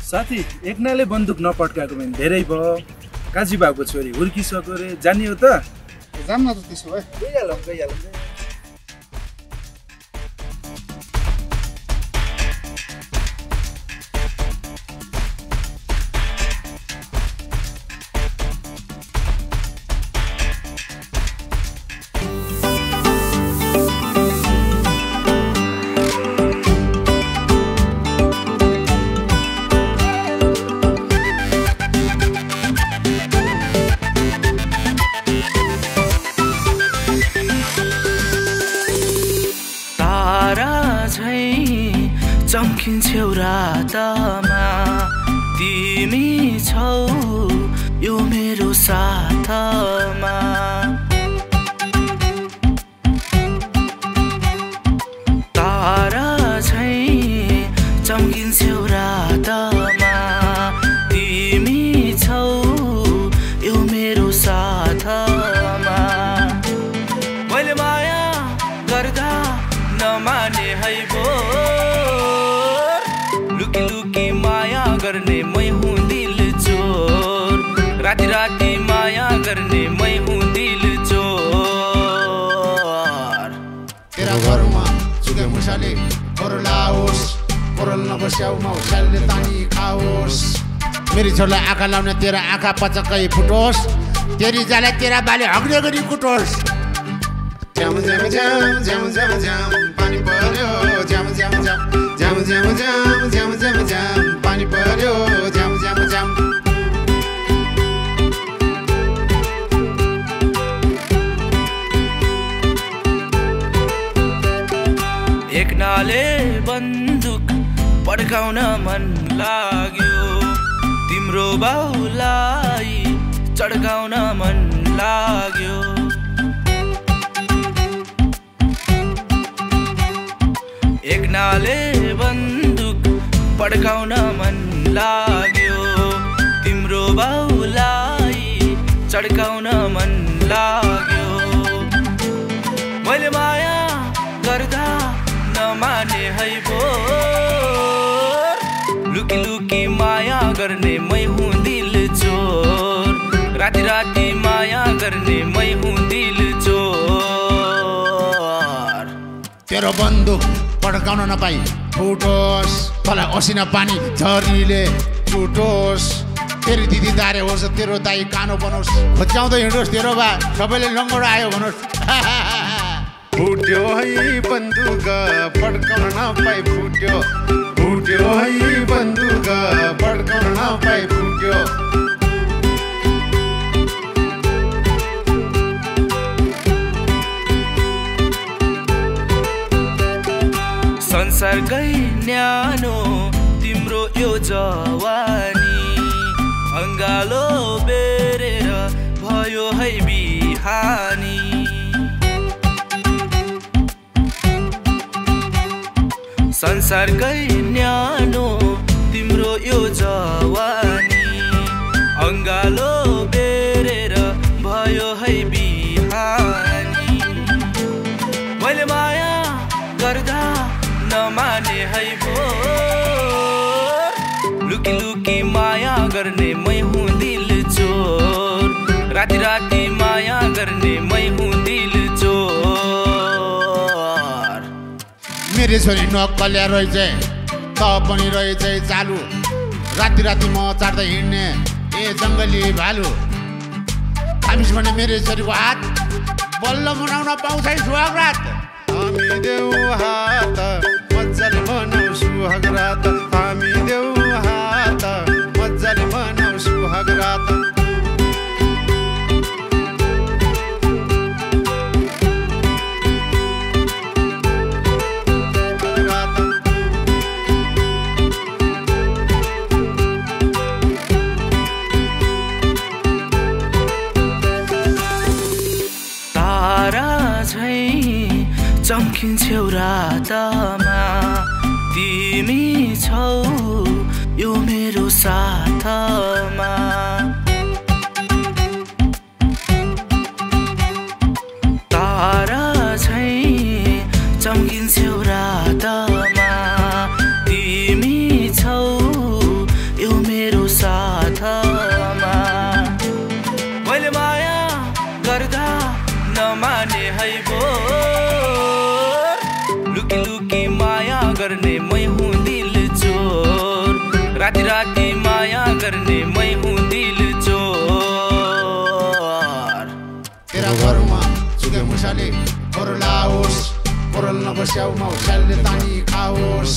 साथी एकनाले बन्दुक नपड्काएको भने धेरै भयो। काजी बाबुको छोरी हुर्किसक्यो रे, जाने हो त? जाम न त त्यसो भए। गइहालौँ। चम्किन्छौ रातमा तिमी छौ यो मेरो साथमा। तारा झैं चम्किन्छौ रातमा तिमी छौ यो मेरो साथमा। मैले माया गर्दा नमाने है भो, लुकी माया गर्ने मै हुँ दिल चोर। राति राति माया गर्ने मै हुँ दिल चोर। तेरा घरमा चुके मुसाले कोरल आओस्, कोरल नबस्याउ मौसाले तानी खाओस्। मेरी छोरीलाई आँखा लाउने तेरा आँखा पचक्कै फुटोस्, तेरी जाले तेरा बाले हग्ने गरी कुटोस्। ज्याम ज्याम ज्याम ज्याम ज्याम ज्याम पानी पर्यो, ज्याम ज्याम ज्याम ज्याम ज्याम ज्याम ज्याम ज्याम ज्याम पानी पर्यो, ज्याम ज्याम ज्याम। एकनाले बन्दुक पड्काउन मन लाग्यो, तिम्रो बाउलाई चड्काउन मन लाग्यो। एकनाले बन्दुक पड्काउन मन लाग्यो, तिम्रो बाउलाई चड्काउन मन लाग्यो। मैले माया गर्दा नमाने है भो, लुकी माया गर्ने मै हुँ दिल चोर। राति राति माया गर्ने मै हुँ दिल चोर। तेरो बन्दुक पड्काउन नपाई फुटोस्, तँलाई असिना पानी झरीले फुटोस्। तेरी दिदी दारे होस्, तेरो दाई कानो बनोस्, खोच्याउँदै हिँडोस् तेरो बा सबैले लङ्गडो आयो भनोस्। फुट्यो है बन्दुक पड्काउन नपाई फुट्यो, फुट्यो है बन्दुक पड्काउन नपाई फुट्यो। संसारकै न्यानो तिम्रो यो जवानी, अङ्गालो बेरेर भयो है बिहानी। संसारकै न्यानो तिम्रो यो जवानी, अङ्गालो बेरेर भयो है बिहानी। मैले माया गर्दा नमाने है भो, लुकी माया गर्ने मै हुँ दिल चोर। राति राति माया गर्ने मै हुँ दिल चोर। मेरी छोरी नक्कल्या रहेछ, त पनि रहेछ चालु। राति राति म चाड्दै हिँड्ने ए जङ्गली भालु। थामिस भने मेरी छोरीको हात बल्ल मनाउन पाउँछ सुहाग रात। हामी देऊ हात मजाले मनाउ सुहाग रात, हामी देऊ हात मजाले मनाउ सुहाग रात। चम्किन्छौ रातमा तिमी छौ यो मेरो साथमा। तारा झैं चम्किन्छौ रातमा तिमी छौ गर्ने मै हुँ दिल चोर राति राति माया गर्ने मै हुँ दिल चोर तेरा घरमा चुके मुसाले खोर लाओस् कोरल नबस्याउ मौसाले तानी खाओस्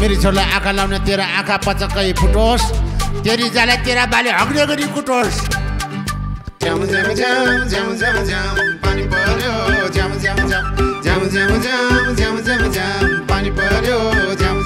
मेरी छोरीलाई आँखा लाउने तेरा आँखा पचक्कै फुटोस् तेरी जालाई तेरा बाले हग्ने गरी कुटोस् ज्याम ज्याम ज्याम ज्याम ज्याम ज्याम पानी पर्यो ज्याम ज्याम ज्याम ज्याम ज्याम ज्याम ज्याम ज्याम ज्याम पानी पर्यो ज्याम